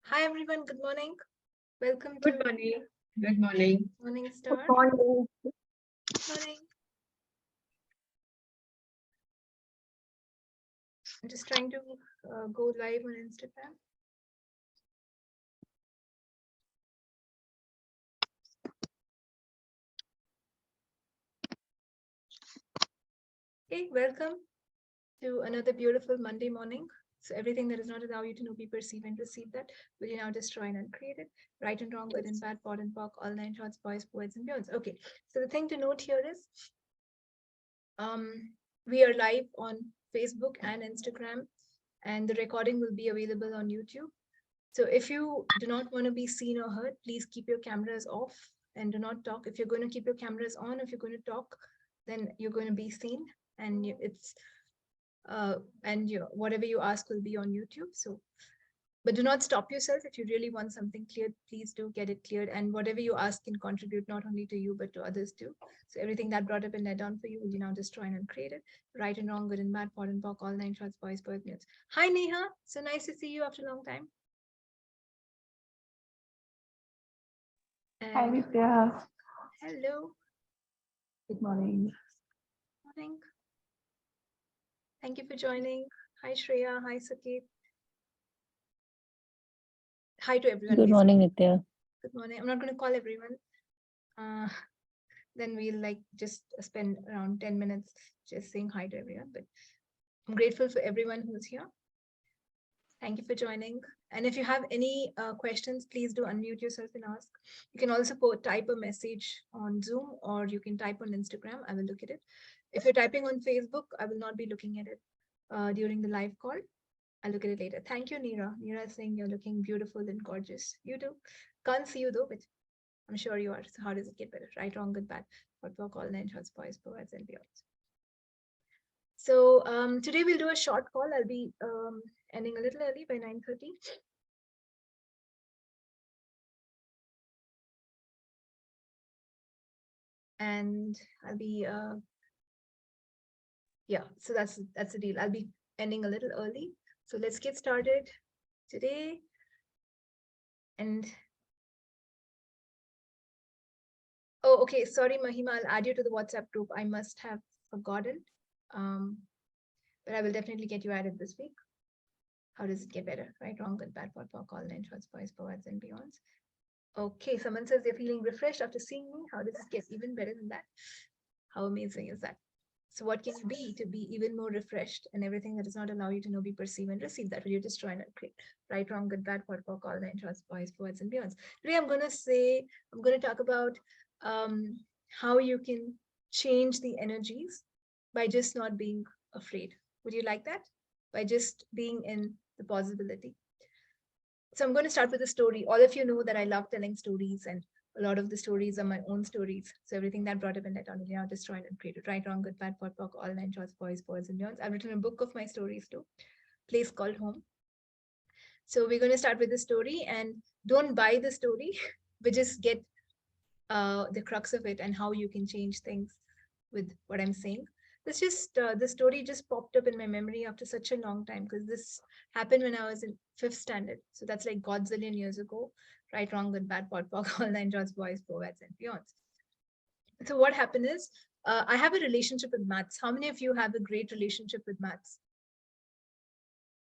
Hi everyone, good morning. Welcome Good to morning. Good morning. Morning Good Star. morning. Morning. I'm just trying to go live on Instagram. Okay, welcome to another beautiful Monday morning. So everything that does not allow you to know, be, perceive, and receive that, will you now destroy and uncreate it? Right and wrong, good and bad, pod and pock, all nine shorts, boys, poets, and beyonds. Okay, so the thing to note here is we are live on Facebook and Instagram, and the recording will be available on YouTube. So if you do not want to be seen or heard, please keep your cameras off and do not talk. If you're going to keep your cameras on, if you're going to talk, then you're going to be seen, and whatever you ask will be on YouTube. So, but do not stop yourself. If you really want something cleared, please do get it cleared. And whatever you ask can contribute not only to you, but to others too. So everything that brought up and let down for you, will you now destroy and uncreate it? Right and wrong, good and bad, pod and pock, all nine shots, boys, mutes. Hi, Neha. So nice to see you after a long time. Hi, Nithya. Hello. Good morning. Morning. Thank you for joining. Hi, Shreya. Hi, Saket. Hi to everyone. Good morning, Nithya. Good morning. I'm not going to call everyone. Then we'll just spend around 10 minutes just saying hi to everyone. But I'm grateful for everyone who's here. Thank you for joining. And if you have any questions, please do unmute yourself and ask. You can also type a message on Zoom, or you can type on Instagram. I will look at it. If you're typing on Facebook, I will not be looking at it during the live call. I'll look at it later. Thank you, Neera. Neera is saying you're looking beautiful and gorgeous. You do. Can't see you though, but I'm sure you are. So how does it get better? Right, wrong, good, bad. What work, all nine shots, boys, poets, and beyond. So today we'll do a short call. I'll be ending a little early by 9:30. And I'll be so that's the deal. I'll be ending a little early. So let's get started today. And oh, okay, sorry, Mahima, I'll add you to the WhatsApp group. I must have forgotten. But I will definitely get you added this week. How does it get better? Right, wrong, good, bad, pot, pock, all nine shots, boys, poets, and beyonds. Okay, someone says they're feeling refreshed after seeing me. How does it get even better than that? How amazing is that? So what can you be to be even more refreshed, and everything that does not allow you to know, be, perceive, and receive that will you destroy and create? Right, wrong, good, bad, pot, pock, all nine shots, boys, poets, and beyonds. Today I'm going to talk about how you can change the energies by just not being afraid. Would you like that? By just being in the possibility. So I'm going to start with a story. All of you know that I love telling stories, and a lot of the stories are my own stories. So everything that brought up and let down, now destroyed and created. Right, wrong, good, bad, pot, pock, all nine shots, boys, and beyonds. I've written a book of my stories too. Place called Home. So we're going to start with the story, and don't buy the story, but just get the crux of it and how you can change things with what I'm saying. This just the story just popped up in my memory after such a long time, because this happened when I was in 5th standard. So that's like godzillion years ago. Right, wrong, good, bad, pot, pock, all nine shots, boys, poets, and beyonds. So what happened is, I have a relationship with maths. How many of you have a great relationship with maths?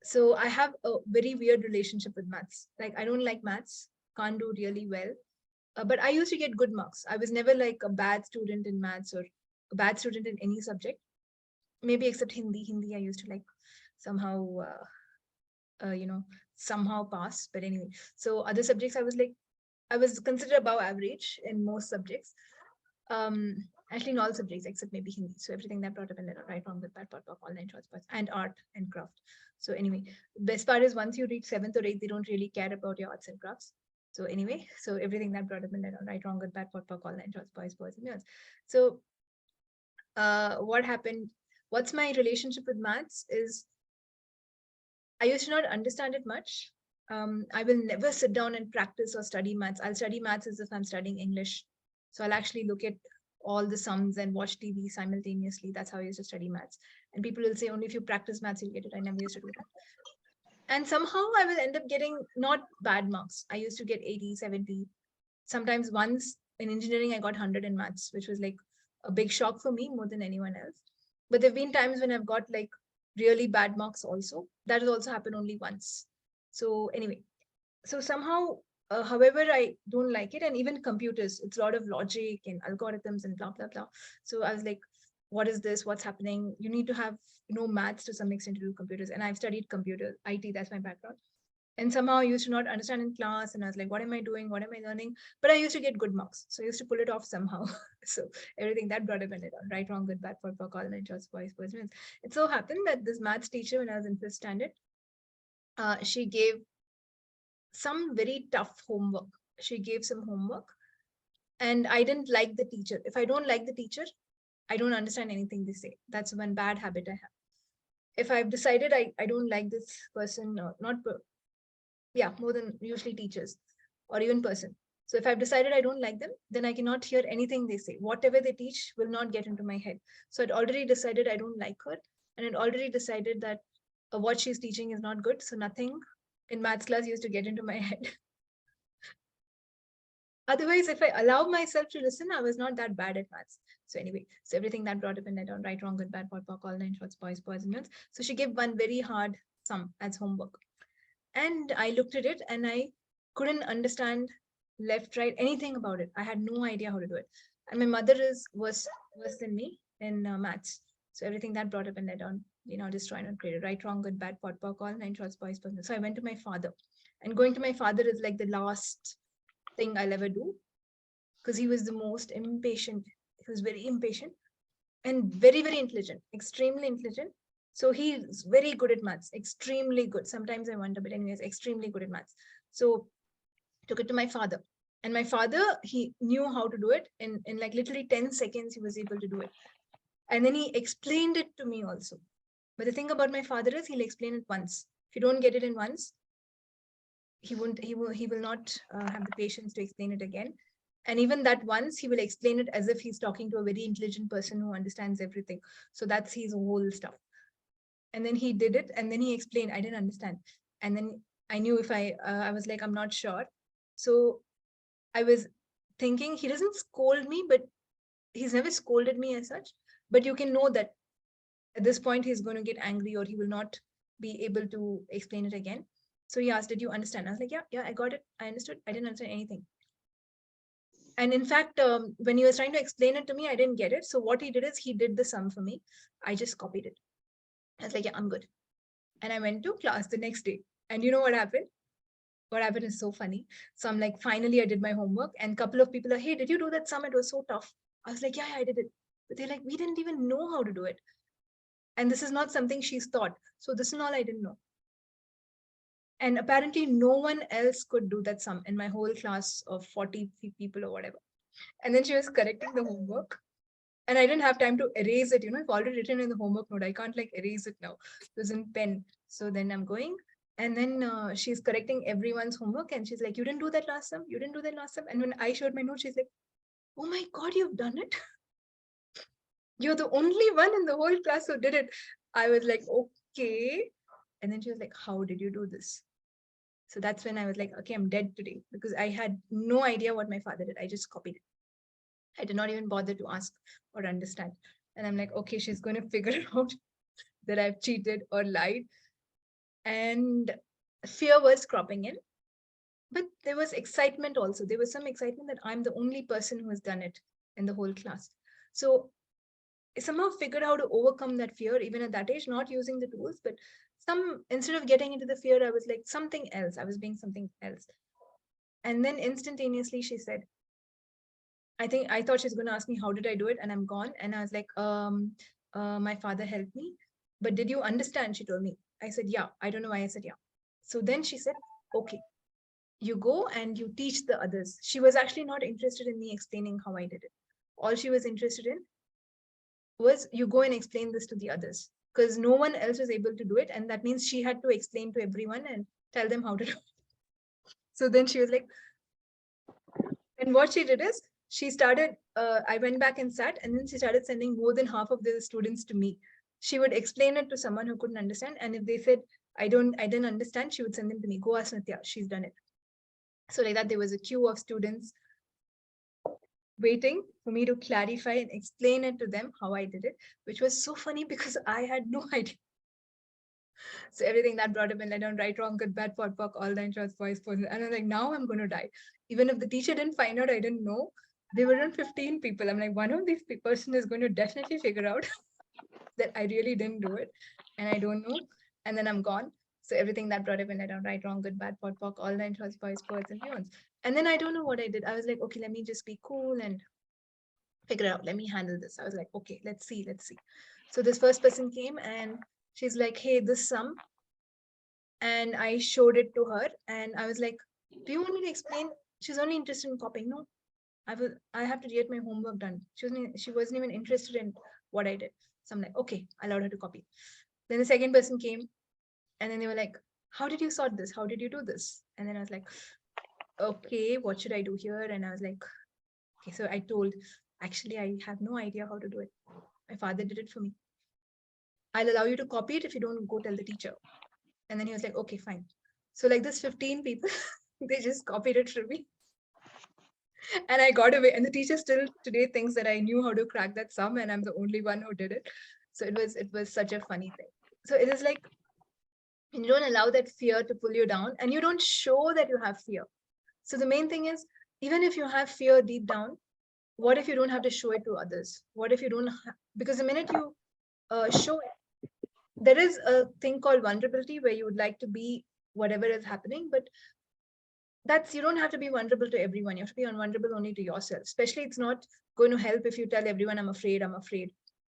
So I have a very weird relationship with maths. Like, I don't like maths, can't do really well. But I used to get good marks. I was never like a bad student in maths or a bad student in any subject. Maybe except Hindi. Hindi I used to like somehow, somehow pass. But anyway, so other subjects I was considered above average in most subjects. Actually in all subjects except maybe Hindi. So everything that brought up in letter, right, wrong, good, bad, pot, pock, all nine shots, and art and craft. So anyway, best part is once you reach 7th or 8th, they don't really care about your arts and crafts. So anyway, so everything that brought up in letter, right, wrong, good, bad, pot, pock, all nine shots, boys, and girls. So what happened? What's my relationship with maths is, I used to not understand it much. I will never sit down and practice or study maths. I'll study maths as if I'm studying English. So I'll actually look at all the sums and watch TV simultaneously. That's how I used to study maths. And people will say only if you practice maths, you'll get it. I never used to do that. And somehow I will end up getting not bad marks. I used to get 80, 70. Sometimes once in engineering, I got 100 in maths, which was like a big shock for me more than anyone else. But there have been times when I've got like really bad marks also. That has also happened only once. So anyway, so somehow, however, I don't like it. And even computers, it's a lot of logic and algorithms and blah, blah, blah. So I was like, what is this? What's happening? You need to have, maths to some extent to do computers. And I've studied computer, IT, that's my background. And somehow I used to not understand in class. And I was like, what am I doing? What am I learning? But I used to get good marks. So I used to pull it off somehow. So everything that brought up in it on right, wrong, good, bad, for call, and just voice, person. It so happened that this maths teacher, when I was in fifth standard, she gave some very tough homework. She gave some homework and I didn't like the teacher. If I don't like the teacher, I don't understand anything they say. That's one bad habit I have. If I've decided I don't like this person, or not, more than usually teachers or even person. So if I've decided I don't like them, then I cannot hear anything they say. Whatever they teach will not get into my head. So I'd already decided I don't like her, and I'd already decided that what she's teaching is not good. So nothing in maths class used to get into my head. Otherwise, if I allowed myself to listen, I was not that bad at maths. So anyway, so everything that brought up in it on right, wrong, good, bad, POD, all 9 shorts, boys, and girls. So she gave one very hard sum as homework. And I looked at it and I couldn't understand left, right, anything about it. I had no idea how to do it. And my mother was worse than me in maths. So everything that brought up in it on, destroy, not created, right, wrong, good, bad, POD, all 9 shorts, boys, girls. So I went to my father. And going to my father is like the last thing I'll ever do, because he was the most impatient. He was very impatient and very, very intelligent, extremely intelligent. So he's very good at maths, extremely good. Sometimes I wonder, but anyways, extremely good at maths. So took it to my father. And my father, he knew how to do it. In like literally 10 seconds, he was able to do it. And then he explained it to me also. But the thing about my father is he'll explain it once. If you don't get it in once, he will not have the patience to explain it again. And even that once, he will explain it as if he's talking to a very intelligent person who understands everything. So that's his whole stuff. And then he did it, and then he explained, I didn't understand. And then I knew if I was like, I'm not sure. So I was thinking, he doesn't scold me, but he's never scolded me as such. But you can know that at this point, he's going to get angry or he will not be able to explain it again. So he asked, did you understand? I was like, yeah, I got it. I understood. I didn't understand anything. And in fact, when he was trying to explain it to me, I didn't get it. So what he did is he did the sum for me. I just copied it. I was like, yeah, I'm good. And I went to class the next day. And you know what happened? What happened is so funny. So I'm like, finally, I did my homework. And a couple of people are, hey, did you do that sum? It was so tough. I was like, yeah, I did it. But they're like, we didn't even know how to do it. And this is not something she's taught. So this is all I didn't know. And apparently no one else could do that sum in my whole class of 40 people or whatever. And then she was correcting the homework. And I didn't have time to erase it. It's already written in the homework note. I can't like erase it now. It was in pen. So then I'm going. And then she's correcting everyone's homework. And she's like, you didn't do that last sum. You didn't do that last sum. And when I showed my note, she's like, oh my God, you've done it. You're the only one in the whole class who did it. I was like, okay. And then she was like, how did you do this? So that's when I was like, okay, I'm dead today, because I had no idea what my father did. I just copied it. I did not even bother to ask or understand. And I'm like, okay, she's going to figure out that I've cheated or lied. And fear was cropping in. But there was excitement also. There was some excitement that I'm the only person who has done it in the whole class. So I somehow figured out how to overcome that fear, even at that age, not using the tools, but instead of getting into the fear, I was like something else. I was being something else. And then instantaneously she said, I thought she's going to ask me, how did I do it? And I'm gone. And I was like, my father helped me. But did you understand? She told me. I said, yeah. I don't know why I said, yeah. So then she said, okay, you go and you teach the others. She was actually not interested in me explaining how I did it. All she was interested in was you go and explain this to the others, because no one else was able to do it. And that means she had to explain to everyone and tell them how to do it. So then she was like, and what she did is she started, I went back and sat, and then she started sending more than half of the students to me. She would explain it to someone who couldn't understand. And if they said, I didn't understand, she would send them to me. Go ask Nithya, she's done it. So like that, there was a queue of students waiting for me to clarify and explain it to them how I did it, which was so funny because I had no idea. So everything that brought up and led on, right, wrong, good, bad, pot, pock, all nine shorts, boys, and I'm like, now I'm going to die. Even if the teacher didn't find out, I didn't know. There were around 15 people. I'm like, one of these person is going to definitely figure out that I really didn't do it, and I don't know. And then I'm gone. So everything that brought up and led on, right, wrong, good, bad, pot, pock, all nine shorts, boys, and beyonds. And then I don't know what I did. I was like, okay, let me just be cool and figure it out. Let me handle this. I was like, okay, let's see. So this first person came and she's like, hey, this sum. And I showed it to her and I was like, do you want me to explain? She's only interested in copying. No, I have to get my homework done. She wasn't even interested in what I did. So I'm like, okay, I allowed her to copy. Then the second person came and then they were like, how did you sort this? How did you do this? And then I was like, okay, what should I do here? And I was like, okay, so I told, actually, I have no idea how to do it. My father did it for me. I'll allow you to copy it if you don't go tell the teacher. And then he was like, okay, fine. So like this 15 people, they just copied it from me. And I got away. And the teacher still today thinks that I knew how to crack that sum and I'm the only one who did it. So it was such a funny thing. So it is like, you don't allow that fear to pull you down and you don't show that you have fear. So the main thing is, even if you have fear deep down, what if you don't have to show it to others? What if you don't, because the minute you show it, there is a thing called vulnerability where you would like to be whatever is happening, but you don't have to be vulnerable to everyone. You have to be vulnerable only to yourself. Especially, it's not going to help if you tell everyone, I'm afraid.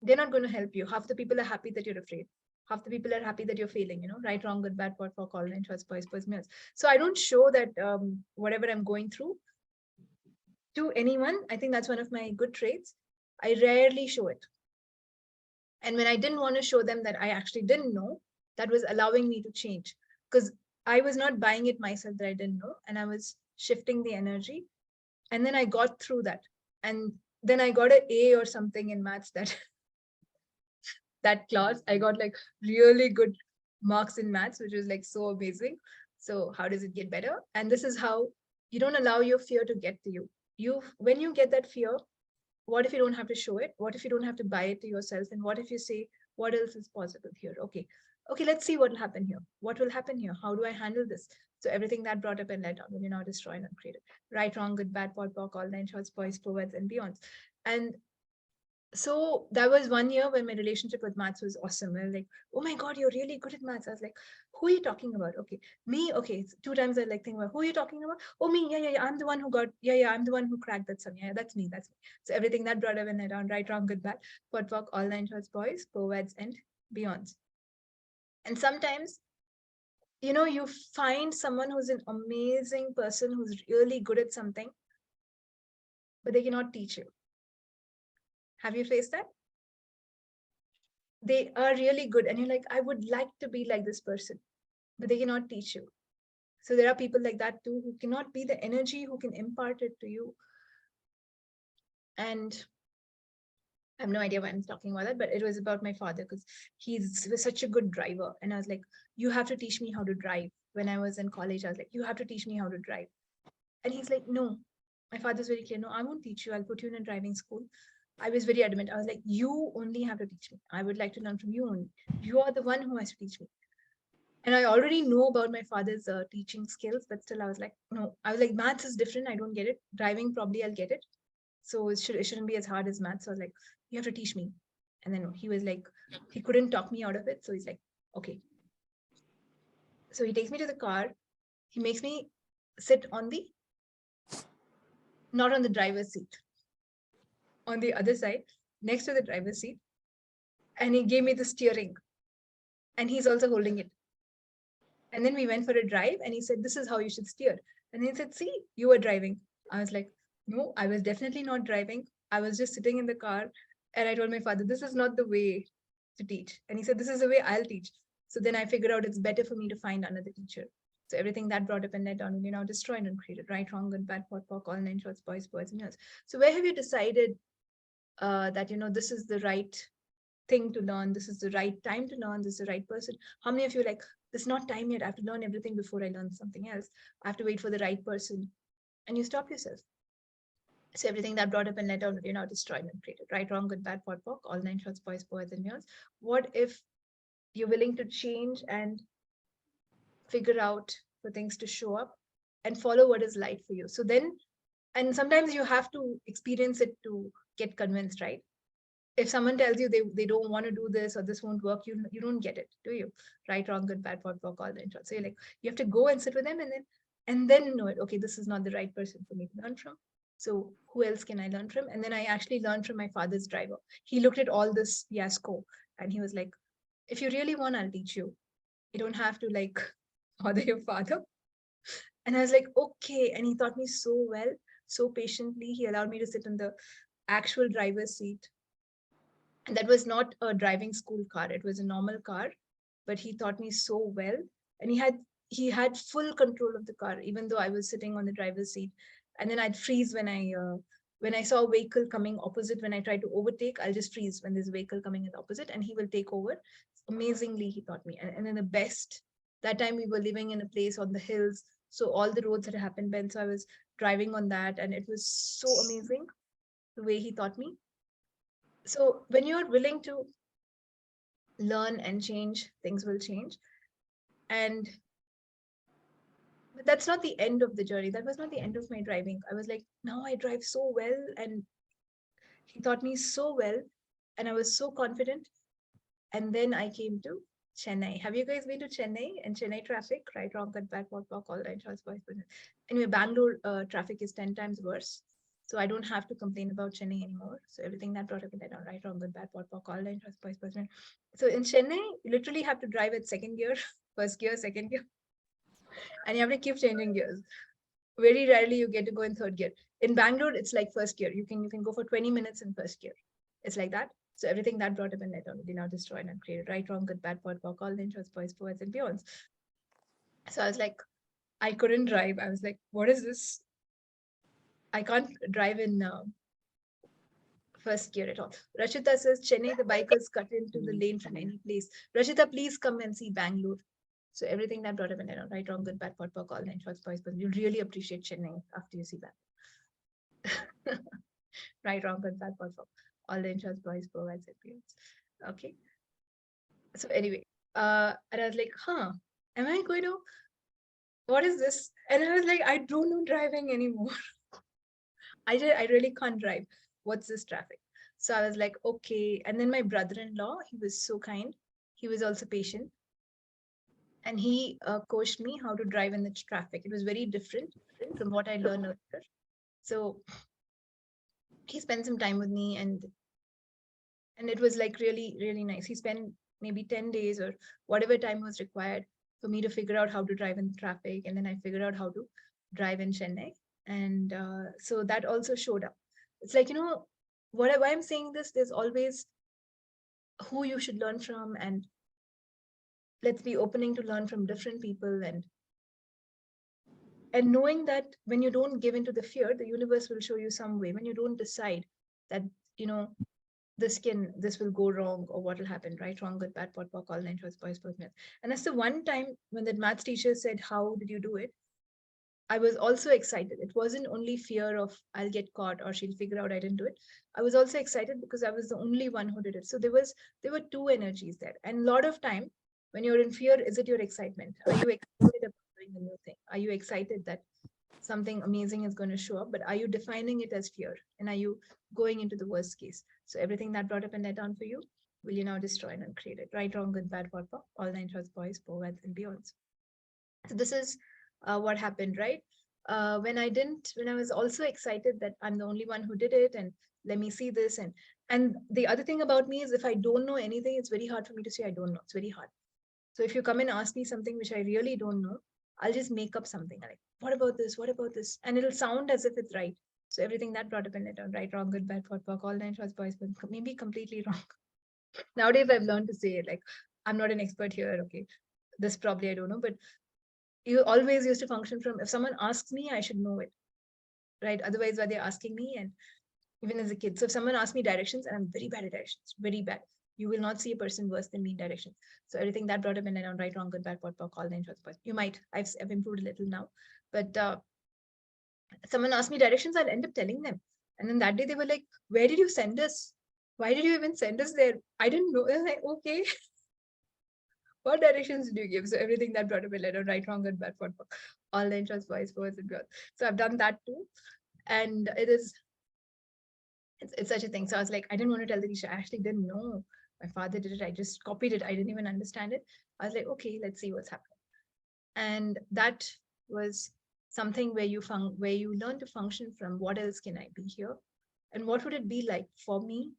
They're not going to help you. Half the people are happy that you're afraid. Half the people are happy that you're failing, right, wrong, good, bad, pot, for call, and choice, boys, meals. So I don't show that whatever I'm going through to anyone. I think that's one of my good traits. I rarely show it. And when I didn't want to show them that I actually didn't know, that was allowing me to change. Because I was not buying it myself that I didn't know. And I was shifting the energy. And then I got through that. And then I got an A or something in maths that class. I got like really good marks in maths, which was like so amazing. So how does it get better? And this is how you don't allow your fear to get to you. When you get that fear, what if you don't have to show it? What if you don't have to buy it to yourself? And what if you say, what else is possible here? Okay, let's see what will happen here. What will happen here? How do I handle this? So everything that brought up and led down, when you're now destroyed and created. Right, wrong, good, bad, pot, pock, all nine shorts, boys, poets, and beyonds. And so that was one year when my relationship with maths was awesome. I was like, oh my God, you're really good at maths. I was like, who are you talking about? Okay, me. Okay, 2 times I like think about who are you talking about? Oh, me. Yeah. I'm the one who got. Yeah. I'm the one who cracked that sum. Yeah, that's me. So everything that brought up and down, right, wrong, good, bad, pot, pock, all nine shorts, boys, poets, and beyonds. And sometimes, you find someone who's an amazing person who's really good at something, but they cannot teach you. Have you faced that? They are really good and you're like, I would like to be like this person, but they cannot teach you. So there are people like that too who cannot be the energy who can impart it to you. And I have no idea why I'm talking about that, but it was about my father because he's such a good driver. And I was like, you have to teach me how to drive. When I was in college, I was like, you have to teach me how to drive. And he's like, no. My father's very clear, no, I won't teach you. I'll put you in a driving school. I was very adamant. I was like, you only have to teach me. I would like to learn from you only. You are the one who has to teach me. And I already know about my father's teaching skills, but still I was like, no. I was like, maths is different. I don't get it. Driving, probably I'll get it. So it shouldn't be as hard as maths. So I was like, you have to teach me. And then he was like, he couldn't talk me out of it. So he's like, okay. So he takes me to the car. He makes me sit not on the driver's seat, on the other side, next to the driver's seat. And he gave me the steering. And he's also holding it. And then we went for a drive and he said, this is how you should steer. And he said, see, you were driving. I was like, no, I was definitely not driving. I was just sitting in the car. And I told my father, this is not the way to teach. And he said, this is the way I'll teach. So then I figured out it's better for me to find another teacher. So everything that brought up and led on, destroyed and created, right, wrong, good, bad, pot, pock, all nine shorts, boys, and girls. So where have you decided that, this is the right thing to learn. This is the right time to learn. This is the right person. How many of you like, this is not time yet. I have to learn everything before I learn something else. I have to wait for the right person. And you stop yourself. So everything that brought up and let out, destroyed and created. Right, wrong, good, bad, pot, pock, all nine shorts, boys, boys, and beyonds. What if you're willing to change and figure out for things to show up and follow what is light for you? So then, and sometimes you have to experience it to get convinced, right? If someone tells you they don't want to do this or this won't work, you don't get it, do you? Right, wrong, good, bad, pot, pock, all the intros. So you're like, you have to go and sit with them and then know it. Okay, this is not the right person for me to learn from. So who else can I learn from? And then I actually learned from my father's driver. He looked at all this fiasco and he was like, if you really want, I'll teach you. You don't have to like bother your father. And I was like, okay. And he taught me so well, so patiently. He allowed me to sit in the actual driver's seat. And that was not a driving school car. It was a normal car, but he taught me so well. And he had full control of the car, even though I was sitting on the driver's seat. And then I'd freeze when I saw a vehicle coming opposite. When I tried to overtake, I'll just freeze when there's a vehicle coming in the opposite, and he will take over. Amazingly, he taught me. And then the best, that time we were living in a place on the hills, so all the roads had happened bend. So I was driving on that, and it was so amazing the way he taught me. So when you're willing to learn and change, things will change. And but that's not the end of the journey. That was not the end of my driving. I was like, now I drive so well, and he taught me so well, and I was so confident. And then I came to Chennai. Have you guys been to Chennai and Chennai traffic? Right, wrong, cut back, walk, walk, all right, choice, voice. Anyway, Bangalore traffic is 10 times worse. So I don't have to complain about Chennai anymore. So everything that brought up in that, right, wrong, good, bad, pot, pock, all right, choice, voice, person. So in Chennai, you literally have to drive at second gear, first gear, second gear, and you have to keep changing gears. Very rarely you get to go in third gear. In Bangalore, it's like first gear. You can go for 20 minutes in first gear. It's like that. So everything that brought up in net already now destroyed and created. Right, wrong, good, bad, pot, pock, all the intros, boys, poets, and beyonds. So I was like, I couldn't drive. I was like, what is this? I can't drive in first gear at all. Rashita says, Chennai, the bikers cut into the lane from any place. Rashita, please come and see Bangalore. So everything that brought up in there, right, wrong, good, bad, pot, pock, all nine shorts, boys, but you'll really appreciate Chennai after you see that. Right, wrong, good, bad, pot, pock, all nine shorts, boys, provides appearance. Okay. So anyway, and I was like, am I going to, what is this? And I was like, I don't know driving anymore. I really can't drive. What's this traffic? So I was like, okay. And then my brother-in-law, he was so kind. He was also patient. And he coached me how to drive in the traffic. It was very different from what I learned earlier. So he spent some time with me, and it was like really, really nice. He spent maybe 10 days or whatever time was required for me to figure out how to drive in traffic. And then I figured out how to drive in Chennai. And so that also showed up. It's like, why I'm saying this, there's always who you should learn from, and let's be opening to learn from different people, and knowing that when you don't give into the fear, the universe will show you some way. When you don't decide that, this will go wrong, or what will happen, right, wrong, good, bad, pot, pock, all nine shorts, boys, both men. And that's the one time when that maths teacher said, how did you do it? I was also excited. It wasn't only fear of I'll get caught or she'll figure out I didn't do it. I was also excited because I was the only one who did it. So there were two energies there. And a lot of time when you're in fear, is it your excitement? Are you excited about doing a new thing? Are you excited that something amazing is going to show up? But are you defining it as fear? And are you going into the worst case? So everything that brought up and let down for you, will you now destroy and create it? Right, wrong, good, bad, what, all nine shorts, boys, poets, and beyonds. So this is what happened, right? When I was also excited that I'm the only one who did it, and let me see this. And the other thing about me is, if I don't know anything, it's very hard for me to say I don't know. It's very hard. So if you come and ask me something which I really don't know, I'll just make up something like, what about this? What about this? And it'll sound as if it's right. So everything that brought up in it, right, wrong, good, bad, pot, pock, all nine shorts, boys, but maybe completely wrong. Nowadays, I've learned to say it like, I'm not an expert here. Okay, this probably I don't know, but you always used to function from, if someone asks me, I should know it, right? Otherwise, why they're asking me, and even as a kid. So if someone asks me directions, and I'm very bad at directions, very bad. You will not see a person worse than me in directions. So everything that brought up in and on, right, wrong, good, bad, POD, POC, all the insurance points. You might. I've improved a little now. But someone asked me directions, I'll end up telling them. And then that day they were like, where did you send us? Why did you even send us there? I didn't know. I was like, okay. What directions did you give? So everything that brought up a letter, right, wrong, good, bad, POD, POC, all the insurance boys, boys and girls. So I've done that too. And it's such a thing. So I was like, I didn't want to tell the teacher. I actually didn't know. My father did it. I just copied it. I didn't even understand it. I was like, okay, let's see what's happening. And that was something where you learn to function from what else can I be here? And what would it be like for me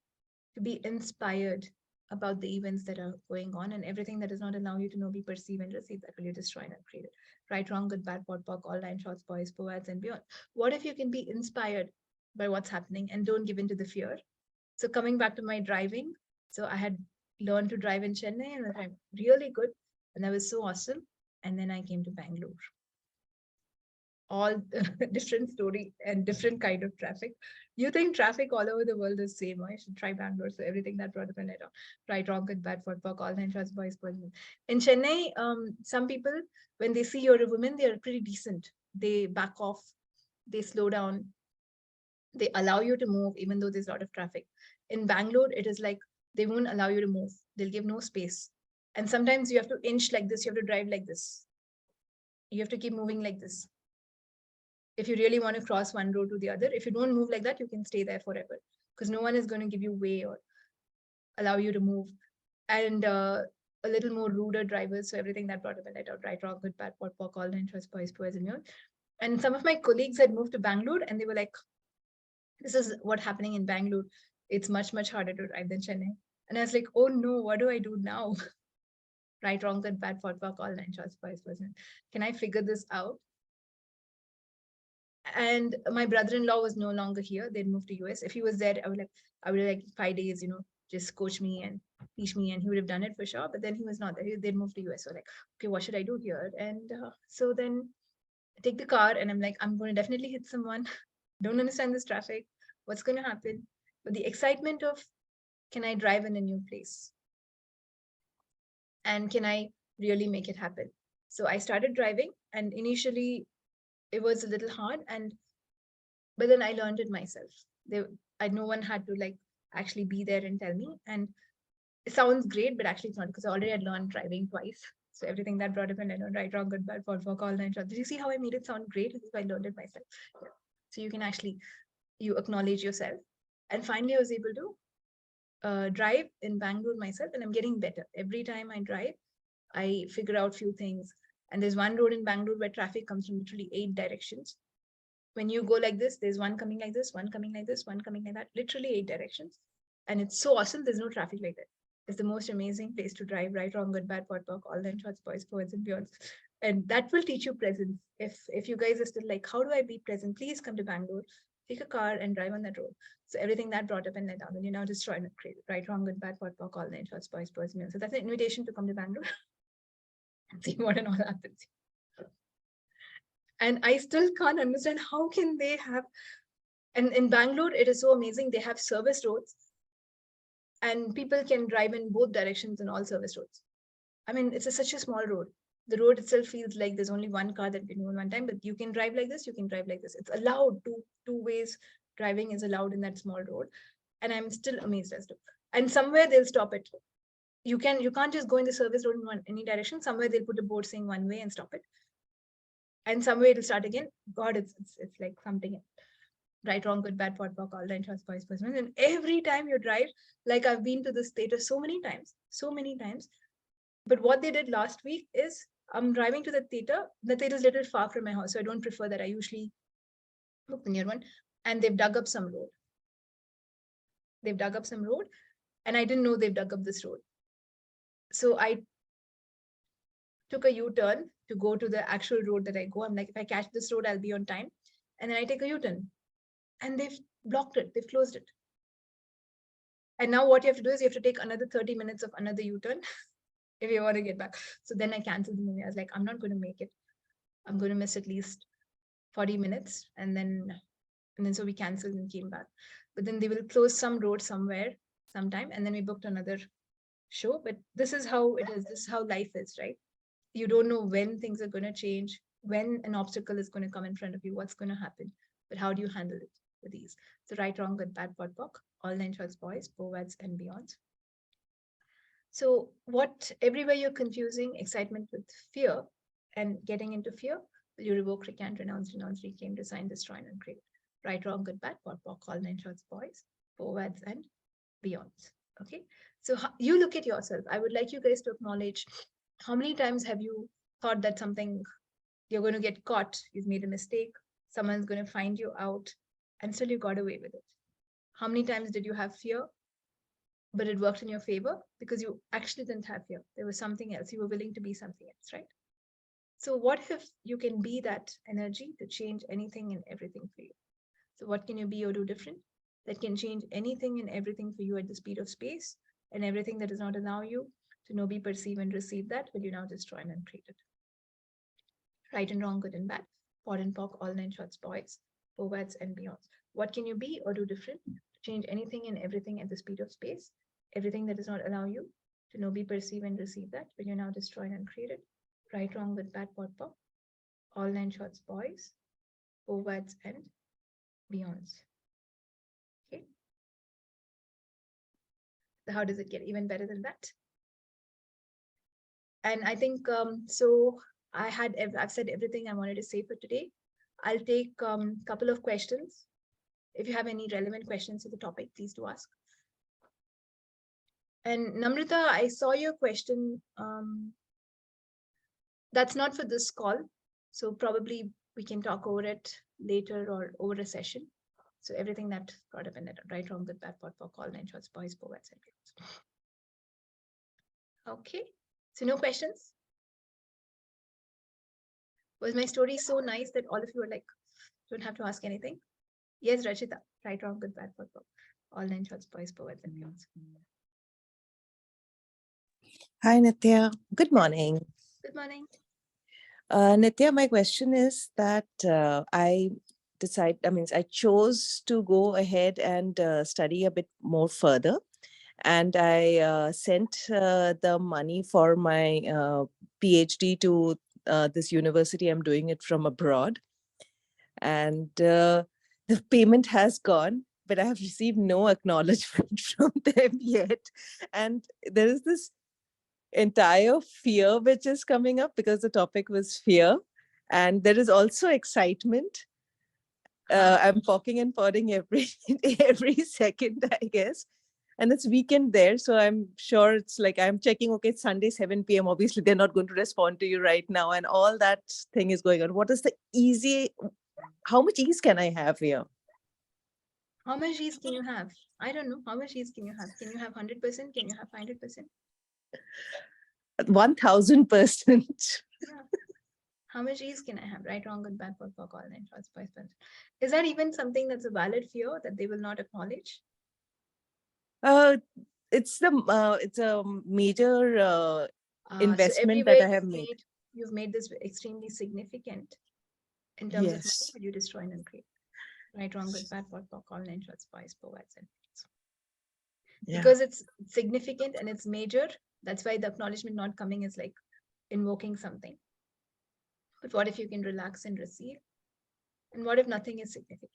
to be inspired about the events that are going on, and everything that does not allow you to know, be, perceive, and receive, that will you destroy and create it. Right, wrong, good, bad, POD, POC, all nine shorts, boys, poets, and beyond. What if you can be inspired by what's happening and don't give in to the fear? So coming back to my driving, so I had learned to drive in Chennai and I'm really good, and that was so awesome. And then I came to Bangalore. All different story and different kind of traffic. You think traffic all over the world is same? I should try Bangalore. So everything that brought up in it, right, wrong, good, bad, POD, POC, all nine shorts, boys, boys. In Chennai, some people, when they see you're a woman, they are pretty decent. They back off, they slow down, they allow you to move even though there's a lot of traffic. In Bangalore, it is like they won't allow you to move. They'll give no space. And sometimes you have to inch like this, you have to drive like this. You have to keep moving like this. If you really want to cross one road to the other, if you don't move like that, you can stay there forever because no one is going to give you way or allow you to move. And a little more ruder drivers. So everything that brought up a let out, right, wrong, good, bad, POD, POC, all the interest, boys, boys, and yours. And some of my colleagues had moved to Bangalore and they were like, this is what's happening in Bangalore. It's much, much harder to drive than Chennai. And I was like, oh no, what do I do now? Right, wrong, good, bad, POD, POC, all nine shorts, boys, boys. Can I figure this out? And my brother-in-law was no longer here. They'd moved to US. If he was there, I would like 5 days, just coach me and teach me, and he would have done it for sure. But then he was not there. They'd moved to US. So like, okay, what should I do here? And so then I take the car and I'm like, I'm going to definitely hit someone. Don't understand this traffic. What's going to happen? But the excitement of, can I drive in a new place? And can I really make it happen? So I started driving, and initially it was a little hard, but then I learned it myself. No one had to like actually be there and tell me. And it sounds great, but actually it's not, because I already had learned driving twice. So everything that brought up and I learned right, wrong, good, bad, POD, POC, all nine shorts. Did you see how I made it sound great? Because I learned it myself. Yeah. So you can actually, you acknowledge yourself. And finally I was able to drive in Bangalore myself, and I'm getting better. Every time I drive, I figure out few things. And there's one road in Bangalore where traffic comes from literally 8 directions. When you go like this, there's one coming like this, one coming like this, one coming like that, literally 8 directions. And it's so awesome. There's no traffic like that. It's the most amazing place to drive, right, wrong, good, bad, POD, POC, all the shorts, boys, poets, and beyonds. And that will teach you presence. If you guys are still like, how do I be present? Please come to Bangalore, take a car and drive on that road. So everything that brought up and let down, and you're now just trying to create, right, wrong, good, bad, POD, POC, all the shorts, boys, poets, and beyonds. So that's an invitation to come to Bangalore and see what and all happens. And I still can't understand how can they have, and in Bangalore, it is so amazing. They have service roads and people can drive in both directions in all service roads. I mean, it's such a small road. The road itself feels like there's only one car that can go in one time, but you can drive like this, you can drive like this. It's allowed. Two ways driving is allowed in that small road. And I'm still amazed as to, and somewhere they'll stop it. You can't just go in the service road in any direction. Somewhere they'll put a board saying one way and stop it. And somewhere it'll start again. God, it's like something. Right, wrong, good, bad, POD, POC, all the interest, boys, person. And every time you drive, like I've been to this theater so many times. But what they did last week is, I'm driving to the theater. The theater is a little far from my house, so I don't prefer that. I usually book the near one. And they've dug up some road. And I didn't know they've dug up this road. So I took a U-turn to go to the actual road that I go. I'm like, if I catch this road, I'll be on time. And then I take a U-turn. And they've blocked it. They've closed it. And now what you have to do is you have to take another 30 minutes of another U-turn if you want to get back. So then I canceled the movie. I was like, I'm not going to make it. I'm going to miss at least 40 minutes. And then so we canceled and came back. But then they will close some road somewhere, sometime. And then we booked another show, but this is how it is. This is how life is, right? You don't know when things are going to change, when an obstacle is going to come in front of you, what's going to happen, but how do you handle it with ease? So right, wrong, good, bad, pod, poc, all nine shorts, boys, forwards and beyond. So what, everywhere you're confusing excitement with fear and getting into fear, will you revoke, recant, renounce, reclaim, resign, destroy, and uncreate? Right, wrong, good, bad, pod, poc, all nine shorts, boys, forwards and beyond. Okay, so you look at yourself. I would like you guys to acknowledge, how many times have you thought that something, you're going to get caught, you've made a mistake, someone's going to find you out, and still you got away with it? How many times did you have fear, but it worked in your favor because you actually didn't have fear? There was something else. You were willing to be something else, right? So what if you can be that energy to change anything and everything for you? So what can you be or do different that can change anything and everything for you at the speed of space, and everything that does not allow you to know, be, perceive, and receive that, will you now destroy and uncreate it? Right and wrong, good and bad, pod and poc, all nine shorts, boys, forwards and beyonds. What can you be or do different to change anything and everything at the speed of space, everything that does not allow you to know, be, perceive, and receive that, will you now destroy and uncreate it? Right, wrong, good, bad, pod, poc, all nine shorts, boys, forwards and beyonds. Okay. So how does it get even better than that? And I think so I've said everything I wanted to say for today. I'll take a couple of questions. If you have any relevant questions to the topic, please do ask. And Namrita, I saw your question. That's not for this call, so probably we can talk over it later or over a session. So everything that got up in it, right, wrong, good, bad, pod, poc, all nine shorts, boys, forwards, and beyonds. Okay, so no questions? Was my story so nice that all of you are like, don't have to ask anything? Yes, Rachita, right, wrong, good, bad, pod, poc, all nine shorts, boys, forwards, and beyonds. Hi, Nithya. Good morning. Good morning. Nithya, my question is that I chose to go ahead and study a bit more further. And I sent the money for my PhD to this university. I'm doing it from abroad. And the payment has gone, but I have received no acknowledgement from them yet. And there is this entire fear which is coming up because the topic was fear, and there is also excitement. I'm poking and podding every second, I guess, and it's weekend there, so I'm sure it's like I'm checking, okay, it's Sunday 7 p.m, obviously they're not going to respond to you right now, and all that thing is going on. What is the easy, how much ease can I have here? How much ease can you have? I don't know. How much ease can you have? Can you have 100%? Can you have 500%? 1000%. Yeah. How much ease can I have? Right, wrong, good, bad, pod, poc, all nine shorts, boys, forwards. Is that even something that's a valid fear that they will not acknowledge? It's a major So investment everywhere that I have made. you've made this extremely significant in terms of money, Yes. will you destroy and uncreate? Right, wrong, good, bad, pod, poc, all nine shorts, boys, forwards, and Yeah. because it's significant and it's major. That's why the acknowledgement not coming is like invoking something. But what if you can relax and receive? And what if nothing is significant?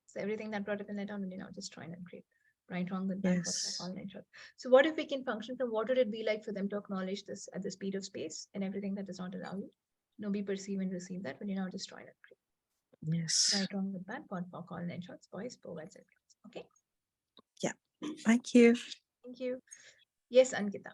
So everything that brought up in let down, will you now destroy and uncreate? Right, wrong, good, bad, Yes. all nine shorts. So what if we can function from, what would it be like for them to acknowledge this at the speed of space and everything that does not allow you? No, be, perceive, and receive that, will you now destroy and uncreate? Yes. Right, wrong, good, bad, pod, poc, all nine shorts, boys, forwards, and beyonds. Okay. Yeah. Thank you. Thank you. Yes, Ankita.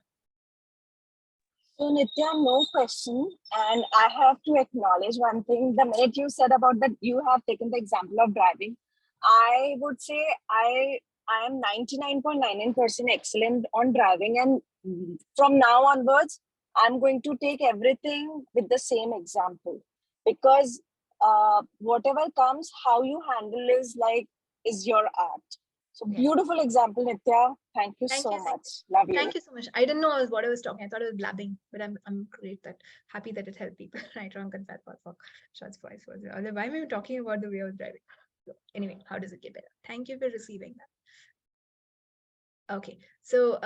So, Nitya, no question. And I have to acknowledge one thing. The minute you said about that, you have taken the example of driving. I would say I am 99.99% excellent on driving. And from now onwards, I'm going to take everything with the same example. Because whatever comes, how you handle is your art. So Yes. beautiful example, Nitya. Thank you Thank so you, thank much. Love you. Thank you so much. I didn't know what I was talking. I thought I was blabbing, but I'm great that happy that it helped people. Right, wrong, good, bad, pod, poc, shots, voice, was. Why am I talking about the way I was driving? So anyway, how does it get better? Thank you for receiving that. Okay, so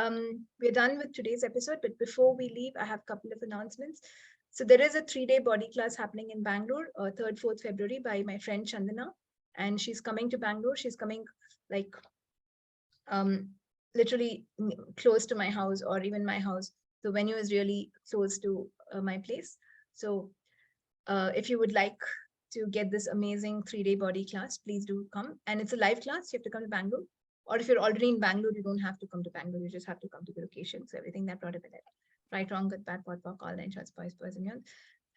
we're done with today's episode, but before we leave, I have a couple of announcements. So there is a 3-day body class happening in Bangalore, 3rd, 4th February by my friend Chandana, and she's coming to Bangalore. She's coming like literally close to my house or even my house. The venue is really close to my place. So if you would like to get this amazing 3-day body class, please do come. And it's a live class. You have to come to Bangalore. Or if you're already in Bangalore, you don't have to come to Bangalore. You just have to come to the location. So everything that brought up in it. Right, wrong, good, bad, pot, pock, all nine shots, boys and girls.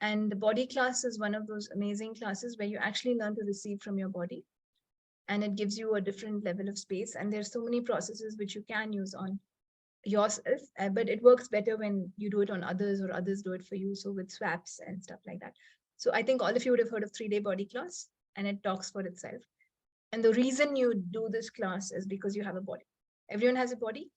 And the body class is one of those amazing classes where you actually learn to receive from your body. And it gives you a different level of space. And there's so many processes which you can use on yourself, but it works better when you do it on others or others do it for you. So with swaps and stuff like that. So I think all of you would have heard of 3-day body class, and it talks for itself. And the reason you do this class is because you have a body. Everyone has a body.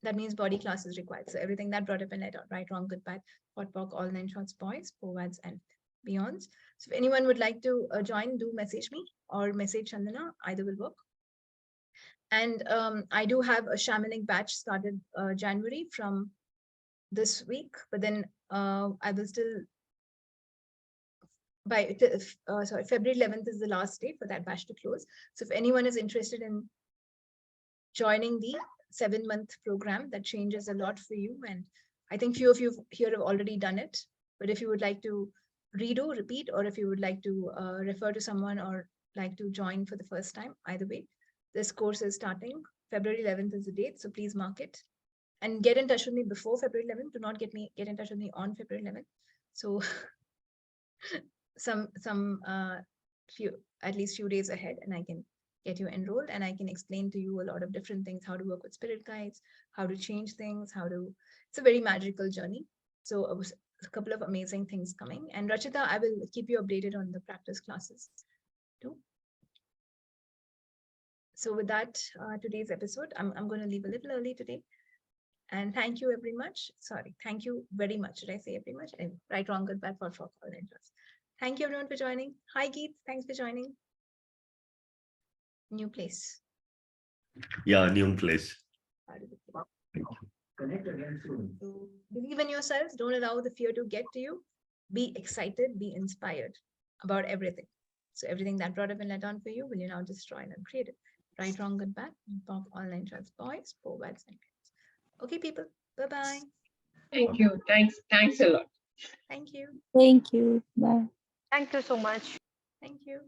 That means body class is required. So everything that brought up in letter, right, wrong, good, bad, pot, pock, all nine shots, boys, forwards, and beyonds. So if anyone would like to join, do message me or message Chandana. Either will work. And I do have a shamanic batch started January from this week, but then I will still by sorry, February 11th is the last day for that batch to close. So if anyone is interested in joining the 7-month program, that changes a lot for you. And I think few of you here have already done it. But if you would like to redo, repeat, or if you would like to refer to someone or like to join for the first time, either way, this course is starting. February 11th is the date, so please mark it. And get in touch with me before February 11th. Do not get in touch with me on February 11th. So at least few days ahead, and I can get you enrolled, and I can explain to you a lot of different things, how to work with spirit guides, how to change things, it's a very magical journey. So a couple of amazing things coming. And Rachita, I will keep you updated on the practice classes too. So with that, today's episode, I'm going to leave a little early today. And thank you very much. Sorry, thank you very much. Did I say very much? Right, wrong, good, bad, for all interest. Thank you everyone for joining. Hi, Geet. Thanks for joining. New place. Yeah, new place. Connect again soon. So believe in yourselves. Don't allow the fear to get to you. Be excited. Be inspired about everything. So everything that brought up and let on for you, will you now destroy and create it? Right, wrong, good, bad. Talk online trans boys, forwards, and girls. Okay, people. Bye-bye. Thank you. Thanks a lot. Thank you. Thank you. Bye. Thank you so much. Thank you.